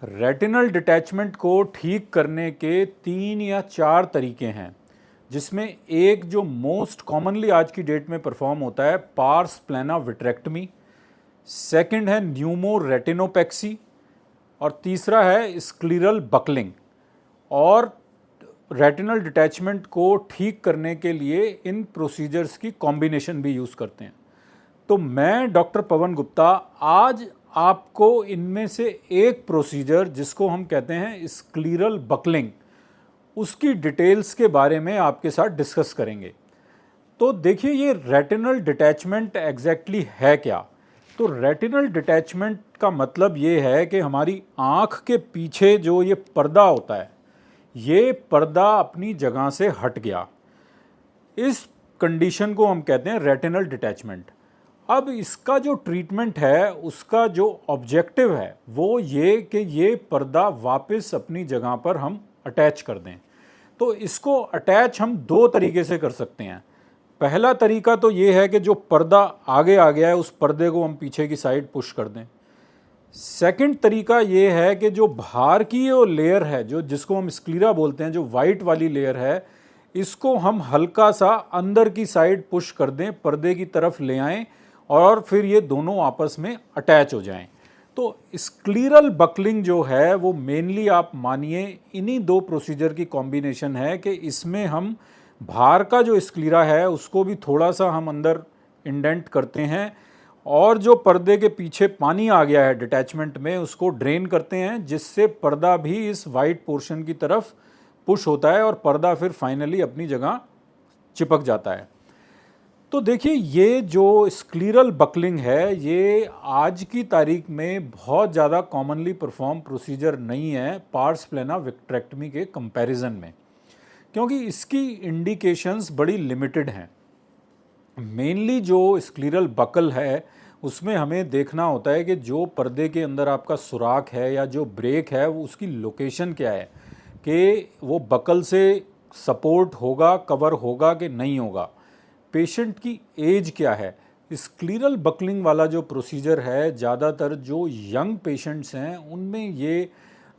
Retinal detachment को ठीक करने के 3 या 4 तरीके हैं, जिसमें एक जो मोस्ट कॉमनली आज की डेट में परफॉर्म होता है पार्स प्लाना विट्रेक्टमी, सेकंड है न्यूमो रेटिनोपेक्सी और तीसरा है स्क्लीरल बकलिंग। और रेटिनल डिटैचमेंट को ठीक करने के लिए इन प्रोसीजर्स की कॉम्बिनेशन भी यूज़ करते हैं। तो मैं डॉक्टर पवन गुप्ता आज आपको इनमें से एक प्रोसीजर जिसको हम कहते हैं स्क्लीरल बकलिंग, उसकी डिटेल्स के बारे में आपके साथ डिस्कस करेंगे। तो देखिए, ये रेटिनल डिटैचमेंट एग्जैक्टली है क्या? तो रेटिनल डिटैचमेंट का मतलब ये है कि हमारी आँख के पीछे जो ये पर्दा होता है, ये पर्दा अपनी जगह से हट गया। इस कंडीशन को हम कहते हैं रेटिनल डिटैचमेंट। अब इसका जो ट्रीटमेंट है, उसका जो ऑब्जेक्टिव है वो ये कि ये पर्दा वापस अपनी जगह पर हम अटैच कर दें। तो इसको अटैच हम 2 तरीके से कर सकते हैं। पहला तरीका तो ये है कि जो पर्दा आगे आ गया है उस पर्दे को हम पीछे की साइड पुश कर दें। सेकंड तरीका ये है कि जो बाहर की वो लेयर है, जो जिसको हम स्क्लीरा बोलते हैं, जो वाइट वाली लेयर है, इसको हम हल्का सा अंदर की साइड पुश कर दें, पर्दे की तरफ ले आएं और फिर ये दोनों आपस में अटैच हो जाएं। तो स्क्लीरल बकलिंग जो है वो मेनली आप मानिए इन्हीं 2 प्रोसीजर की कॉम्बिनेशन है कि इसमें हम बाहर का जो स्क्लीरा है उसको भी थोड़ा सा हम अंदर इंडेंट करते हैं और जो पर्दे के पीछे पानी आ गया है डिटैचमेंट में उसको ड्रेन करते हैं, जिससे पर्दा भी इस वाइट पोर्शन की तरफ पुश होता है और पर्दा फिर फाइनली अपनी जगह चिपक जाता है। तो देखिए, ये जो स्क्लीरल बकलिंग है ये आज की तारीख में बहुत ज़्यादा कॉमनली परफॉर्म प्रोसीजर नहीं है पार्स प्लाना विट्रेक्टमी के कंपैरिजन में, क्योंकि इसकी इंडिकेशंस बड़ी लिमिटेड हैं। मेनली जो स्क्लीरल बकल है उसमें हमें देखना होता है कि जो पर्दे के अंदर आपका सुराख है या जो ब्रेक है वो उसकी लोकेशन क्या है, कि वो बकल से सपोर्ट होगा, कवर होगा कि नहीं होगा, पेशेंट की एज क्या है। स्क्लीरल बकलिंग वाला जो प्रोसीजर है ज़्यादातर जो यंग पेशेंट्स हैं उनमें ये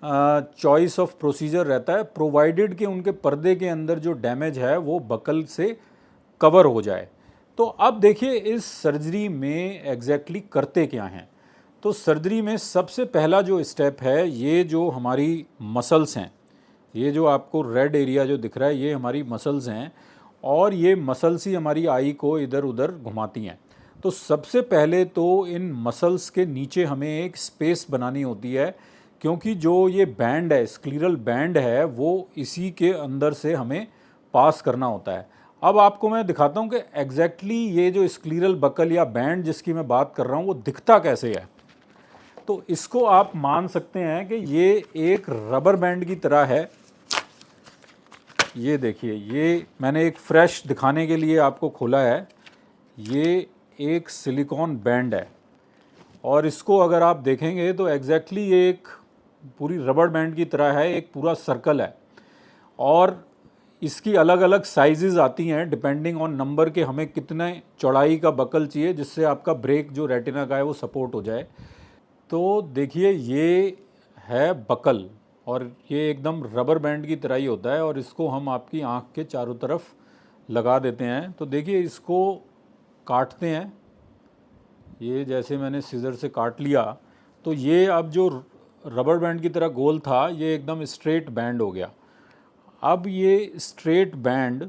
चॉइस ऑफ प्रोसीजर रहता है, प्रोवाइडेड कि उनके पर्दे के अंदर जो डैमेज है वो बकल से कवर हो जाए। तो अब देखिए, इस सर्जरी में एग्जैक्टली करते क्या हैं। तो सर्जरी में सबसे पहला जो स्टेप है, ये जो हमारी मसल्स हैं, ये जो आपको रेड एरिया जो दिख रहा है ये हमारी मसल्स हैं और ये मसल्स ही हमारी आई को इधर उधर घुमाती हैं। तो सबसे पहले तो इन मसल्स के नीचे हमें एक स्पेस बनानी होती है, क्योंकि जो ये बैंड है, स्क्लीरल बैंड है, वो इसी के अंदर से हमें पास करना होता है। अब आपको मैं दिखाता हूँ कि एग्जैक्टली ये जो स्क्लीरल बकल या बैंड जिसकी मैं बात कर रहा हूँ वो दिखता कैसे है। तो इसको आप मान सकते हैं कि ये एक रबर बैंड की तरह है। ये देखिए, ये मैंने एक फ्रेश दिखाने के लिए आपको खोला है। ये एक सिलिकॉन बैंड है और इसको अगर आप देखेंगे तो एग्जैक्टली ये एक पूरी रबर बैंड की तरह है, एक पूरा सर्कल है और इसकी अलग अलग साइजेस आती हैं डिपेंडिंग ऑन नंबर के हमें कितने चौड़ाई का बकल चाहिए जिससे आपका ब्रेक जो रेटिना का है वो सपोर्ट हो जाए। तो देखिए, ये है बकल और ये एकदम रबर बैंड की तरह ही होता है और इसको हम आपकी आँख के चारों तरफ लगा देते हैं। तो देखिए, इसको काटते हैं, ये जैसे मैंने सीजर से काट लिया तो ये अब जो रबर बैंड की तरह गोल था ये एकदम स्ट्रेट बैंड हो गया। अब ये स्ट्रेट बैंड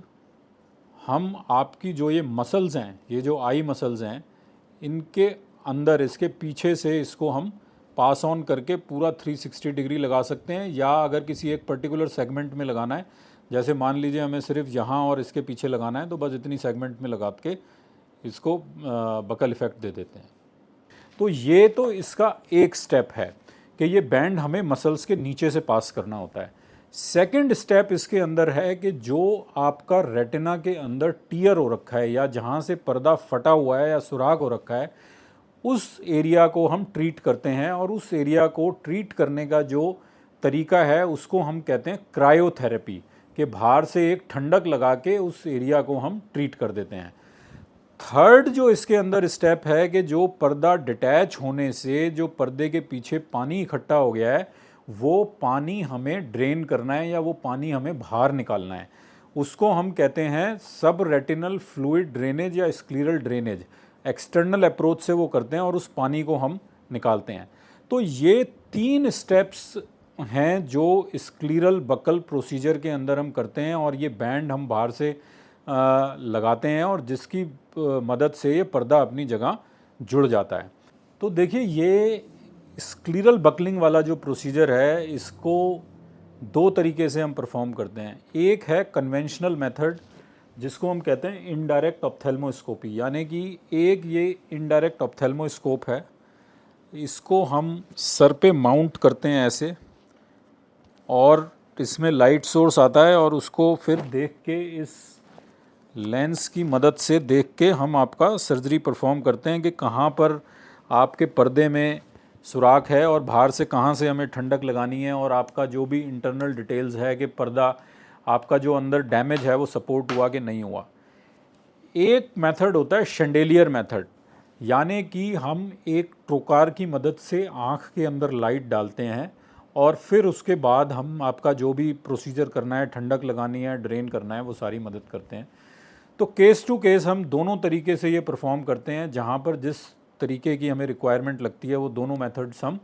हम आपकी जो ये मसल्स हैं, ये जो आई मसल्स हैं, इनके अंदर इसके पीछे से इसको हम पास ऑन करके पूरा 360 डिग्री लगा सकते हैं, या अगर किसी एक पर्टिकुलर सेगमेंट में लगाना है, जैसे मान लीजिए हमें सिर्फ यहाँ और इसके पीछे लगाना है, तो बस इतनी सेगमेंट में लगा के इसको बकल इफेक्ट दे देते हैं। तो ये तो इसका एक स्टेप है कि ये बैंड हमें मसल्स के नीचे से पास करना होता है। सेकंड स्टेप इसके अंदर है कि जो आपका रेटिना के अंदर टीयर हो रखा है या जहाँ से पर्दा फटा हुआ है या सुराख हो रखा है, उस एरिया को हम ट्रीट करते हैं और उस एरिया को ट्रीट करने का जो तरीका है उसको हम कहते हैं क्रायोथेरेपी, कि बाहर से एक ठंडक लगा के उस एरिया को हम ट्रीट कर देते हैं। थर्ड जो इसके अंदर स्टेप है कि जो पर्दा डिटैच होने से जो पर्दे के पीछे पानी इकट्ठा हो गया है वो पानी हमें ड्रेन करना है या वो पानी हमें बाहर निकालना है, उसको हम कहते हैं सब रेटिनल फ्लूइड ड्रेनेज या स्क्लीरल ड्रेनेज। एक्सटर्नल अप्रोच से वो करते हैं और उस पानी को हम निकालते हैं। तो ये 3 स्टेप्स हैं जो स्क्लीरल बकल प्रोसीजर के अंदर हम करते हैं, और ये बैंड हम बाहर से लगाते हैं और जिसकी मदद से ये पर्दा अपनी जगह जुड़ जाता है। तो देखिए, ये स्क्लीरल बकलिंग वाला जो प्रोसीजर है, इसको 2 तरीके से हम परफॉर्म करते हैं। एक है कन्वेंशनल मेथड, जिसको हम कहते हैं इनडायरेक्ट ऑप्थेल्मोस्कोपी, यानी कि एक ये इनडायरेक्ट ऑप्थेल्मोस्कोप है। इसको हम सर पे माउंट करते हैं ऐसे, और इसमें लाइट सोर्स आता है और उसको फिर देख के, इस लेंस की मदद से देख के हम आपका सर्जरी परफॉर्म करते हैं कि कहाँ पर आपके पर्दे में सुराख है और बाहर से कहाँ से हमें ठंडक लगानी है, और आपका जो भी इंटरनल डिटेल्स है कि पर्दा आपका जो अंदर डैमेज है वो सपोर्ट हुआ कि नहीं हुआ। एक मेथड होता है शैंडेलियर मेथड, यानी कि हम एक ट्रोकार की मदद से आँख के अंदर लाइट डालते हैं और फिर उसके बाद हम आपका जो भी प्रोसीजर करना है, ठंडक लगानी है, ड्रेन करना है, वो सारी मदद करते हैं। तो केस टू केस हम दोनों तरीके से ये परफॉर्म करते हैं। जहाँ पर जिस तरीके की हमें रिक्वायरमेंट लगती है वो दोनों मेथड्स हम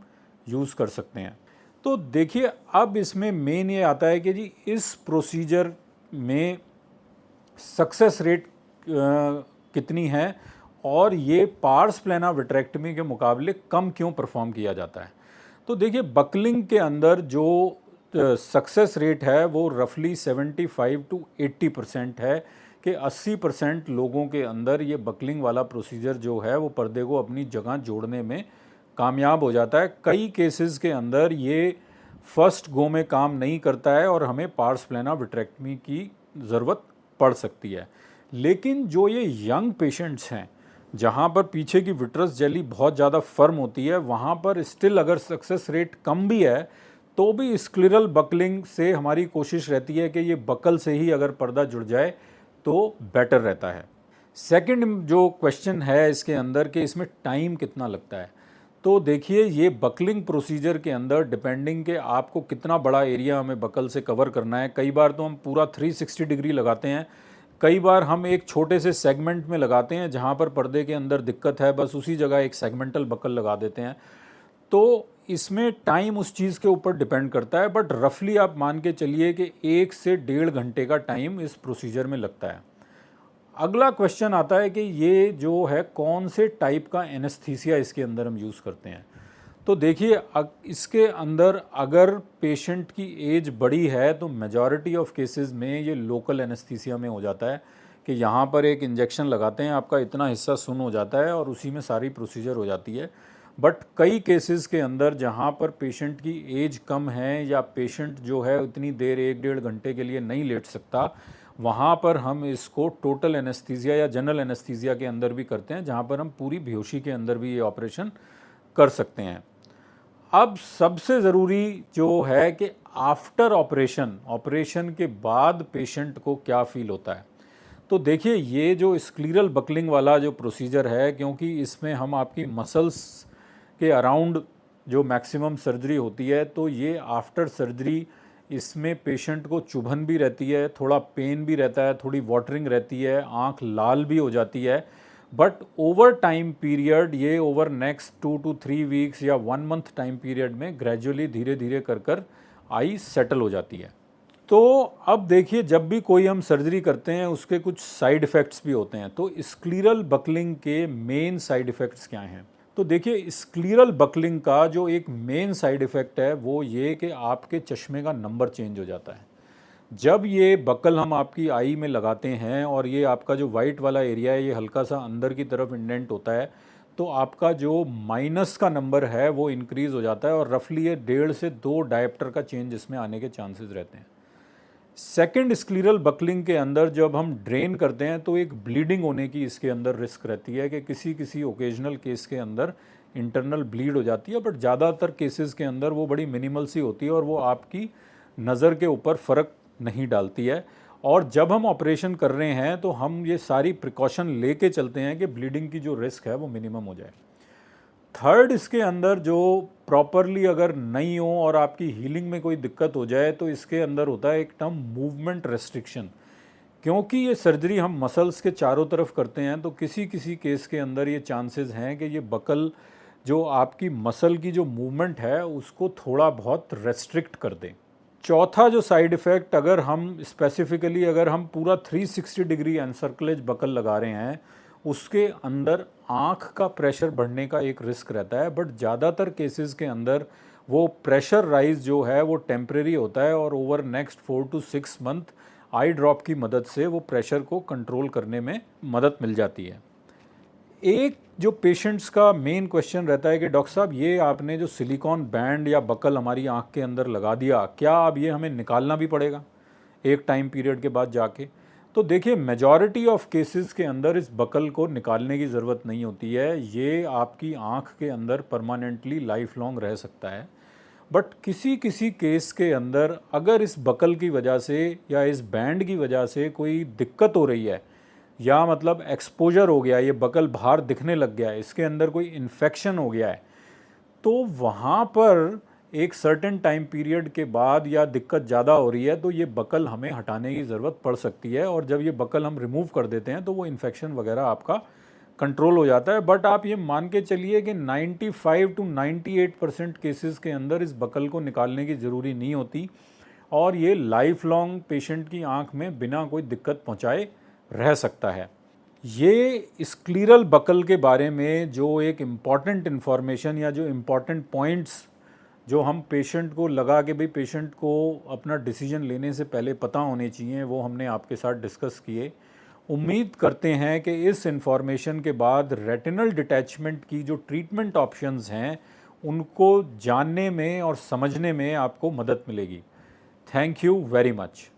यूज़ कर सकते हैं। तो देखिए, अब इसमें मेन ये आता है कि जी इस प्रोसीजर में सक्सेस रेट कितनी है और ये पार्स प्लाना विट्रेक्टमी के मुकाबले कम क्यों परफॉर्म किया जाता है। तो देखिए, बकलिंग के अंदर जो सक्सेस रेट है वो रफली 75 to 80% है, कि 80% लोगों के अंदर ये बकलिंग वाला प्रोसीजर जो है वो पर्दे को अपनी जगह जोड़ने में कामयाब हो जाता है। कई केसेस के अंदर ये फर्स्ट गो में काम नहीं करता है और हमें पार्स प्लाना विट्रेक्टमी की ज़रूरत पड़ सकती है। लेकिन जो ये यंग पेशेंट्स हैं, जहाँ पर पीछे की विट्रस जेली बहुत ज़्यादा फर्म होती है, वहाँ पर स्टिल अगर सक्सेस रेट कम भी है तो भी स्क्लीरल बकलिंग से हमारी कोशिश रहती है कि ये बकल से ही अगर पर्दा जुड़ जाए तो बेटर रहता है। सेकंड जो क्वेश्चन है इसके अंदर कि इसमें टाइम कितना लगता है, तो देखिए, ये बकलिंग प्रोसीजर के अंदर डिपेंडिंग के आपको कितना बड़ा एरिया हमें बकल से कवर करना है। कई बार तो हम पूरा 360 डिग्री लगाते हैं, कई बार हम एक छोटे से सेगमेंट में लगाते हैं जहाँ पर पर्दे के अंदर दिक्कत है, बस उसी जगह एक सेगमेंटल बकल लगा देते हैं। तो इसमें टाइम उस चीज़ के ऊपर डिपेंड करता है, बट रफली आप मान के चलिए कि 1 से 1.5 घंटे का टाइम इस प्रोसीजर में लगता है। अगला क्वेश्चन आता है कि ये जो है कौन से टाइप का एनेस्थीसिया इसके अंदर हम यूज़ करते हैं। तो देखिए, इसके अंदर अगर पेशेंट की एज बड़ी है तो मेजॉरिटी ऑफ केसेस में ये लोकल एनेस्थीसिया में हो जाता है कि यहाँ पर एक इंजेक्शन लगाते हैं, आपका इतना हिस्सा सुन्न हो जाता है और उसी में सारी प्रोसीजर हो जाती है। बट कई केसेस के अंदर जहाँ पर पेशेंट की एज कम है या पेशेंट जो है इतनी देर 1-1.5 घंटे के लिए नहीं लेट सकता, वहाँ पर हम इसको टोटल एनेस्थीसिया या जनरल एनेस्थीसिया के अंदर भी करते हैं, जहाँ पर हम पूरी बेहोशी के अंदर भी ये ऑपरेशन कर सकते हैं। अब सबसे ज़रूरी जो है कि आफ्टर ऑपरेशन के बाद पेशेंट को क्या फील होता है। तो देखिए, ये जो स्क्लीरल बकलिंग वाला जो प्रोसीजर है, क्योंकि इसमें हम आपकी मसल्स के अराउंड जो मैक्सिमम सर्जरी होती है, तो ये आफ्टर सर्जरी इसमें पेशेंट को चुभन भी रहती है, थोड़ा पेन भी रहता है, थोड़ी वाटरिंग रहती है, आँख लाल भी हो जाती है। बट ओवर टाइम पीरियड, ये ओवर नेक्स्ट 2 to 3 वीक्स या 1 मंथ टाइम पीरियड में ग्रेजुअली धीरे धीरे कर आई सेटल हो जाती है। तो अब देखिए, जब भी कोई हम सर्जरी करते हैं उसके कुछ साइड इफ़ेक्ट्स भी होते हैं। तो स्क्लीरल बकलिंग के मेन साइड इफ़ेक्ट्स क्या हैं? तो देखिए, स्क्लीरल बकलिंग का जो एक मेन साइड इफ़ेक्ट है वो ये कि आपके चश्मे का नंबर चेंज हो जाता है। जब ये बकल हम आपकी आई में लगाते हैं और ये आपका जो वाइट वाला एरिया है ये हल्का सा अंदर की तरफ इंडेंट होता है, तो आपका जो माइनस का नंबर है वो इंक्रीज़ हो जाता है और रफली ये 1.5 से 2 डायप्टर का चेंज इसमें आने के चांसेस रहते हैं। सेकेंड स्क्लीरल बकलिंग के अंदर जब हम ड्रेन करते हैं तो एक ब्लीडिंग होने की इसके अंदर रिस्क रहती है कि किसी ओकेजनल केस के अंदर इंटरनल ब्लीड हो जाती है, बट ज़्यादातर केसेस के अंदर वो बड़ी मिनिमल सी होती है और वो आपकी नज़र के ऊपर फ़र्क नहीं डालती है। और जब हम ऑपरेशन कर रहे हैं तो हम ये सारी प्रिकॉशन लेके चलते हैं कि ब्लीडिंग की जो रिस्क है वो मिनिमम हो जाए। थर्ड, इसके अंदर जो प्रॉपरली अगर नहीं हो और आपकी हीलिंग में कोई दिक्कत हो जाए तो इसके अंदर होता है एक टर्म मूवमेंट रेस्ट्रिक्शन। क्योंकि ये सर्जरी हम मसल्स के चारों तरफ करते हैं तो किसी किसी केस के अंदर ये चांसेस हैं कि ये बकल जो आपकी मसल की जो मूवमेंट है उसको थोड़ा बहुत रेस्ट्रिक्ट कर दें। चौथा जो साइड इफ़ेक्ट, अगर हम स्पेसिफिकली अगर हम पूरा 360 डिग्री एनसर्कलेज बकल लगा रहे हैं, उसके अंदर आँख का प्रेशर बढ़ने का एक रिस्क रहता है, बट ज़्यादातर केसेस के अंदर वो प्रेशर राइज जो है वो टेम्परेरी होता है और over next 4 to 6 month I drop की मदद से वो प्रेशर को कंट्रोल करने में मदद मिल जाती है। एक जो पेशेंट्स का मेन क्वेश्चन रहता है कि डॉक्टर साहब ये आपने जो सिलिकॉन बैंड या बकल हमारी आँख के अंदर लगा दिया, क्या अब ये हमें निकालना भी पड़ेगा एक टाइम पीरियड के बाद जाके? तो देखिए, मेजॉरिटी ऑफ केसेस के अंदर इस बकल को निकालने की ज़रूरत नहीं होती है, ये आपकी आँख के अंदर परमानेंटली लाइफ लॉन्ग रह सकता है। बट किसी किसी केस के अंदर अगर इस बकल की वजह से या इस बैंड की वजह से कोई दिक्कत हो रही है, या मतलब एक्सपोजर हो गया, ये बकल बाहर दिखने लग गया है, इसके अंदर कोई इन्फेक्शन हो गया है, तो वहाँ पर एक सर्टेन टाइम पीरियड के बाद या दिक्कत ज़्यादा हो रही है तो ये बकल हमें हटाने की ज़रूरत पड़ सकती है, और जब ये बकल हम रिमूव कर देते हैं तो वो इन्फेक्शन वगैरह आपका कंट्रोल हो जाता है। बट आप ये मान के चलिए कि 95 to 98% केसेस के अंदर इस बकल को निकालने की ज़रूरी नहीं होती, और ये लाइफ लॉन्ग पेशेंट की आँख में बिना कोई दिक्कत पहुँचाए रह सकता है। ये स्क्लीरल बकल के बारे में जो एक इम्पॉर्टेंट इन्फॉर्मेशन या जो इम्पॉर्टेंट पॉइंट्स जो हम पेशेंट को लगा के भाई पेशेंट को अपना डिसीजन लेने से पहले पता होने चाहिए, वो हमने आपके साथ डिस्कस किए। उम्मीद करते हैं कि इस इन्फॉर्मेशन के बाद रेटिनल डिटैचमेंट की जो ट्रीटमेंट ऑप्शंस हैं उनको जानने में और समझने में आपको मदद मिलेगी। Thank you very much.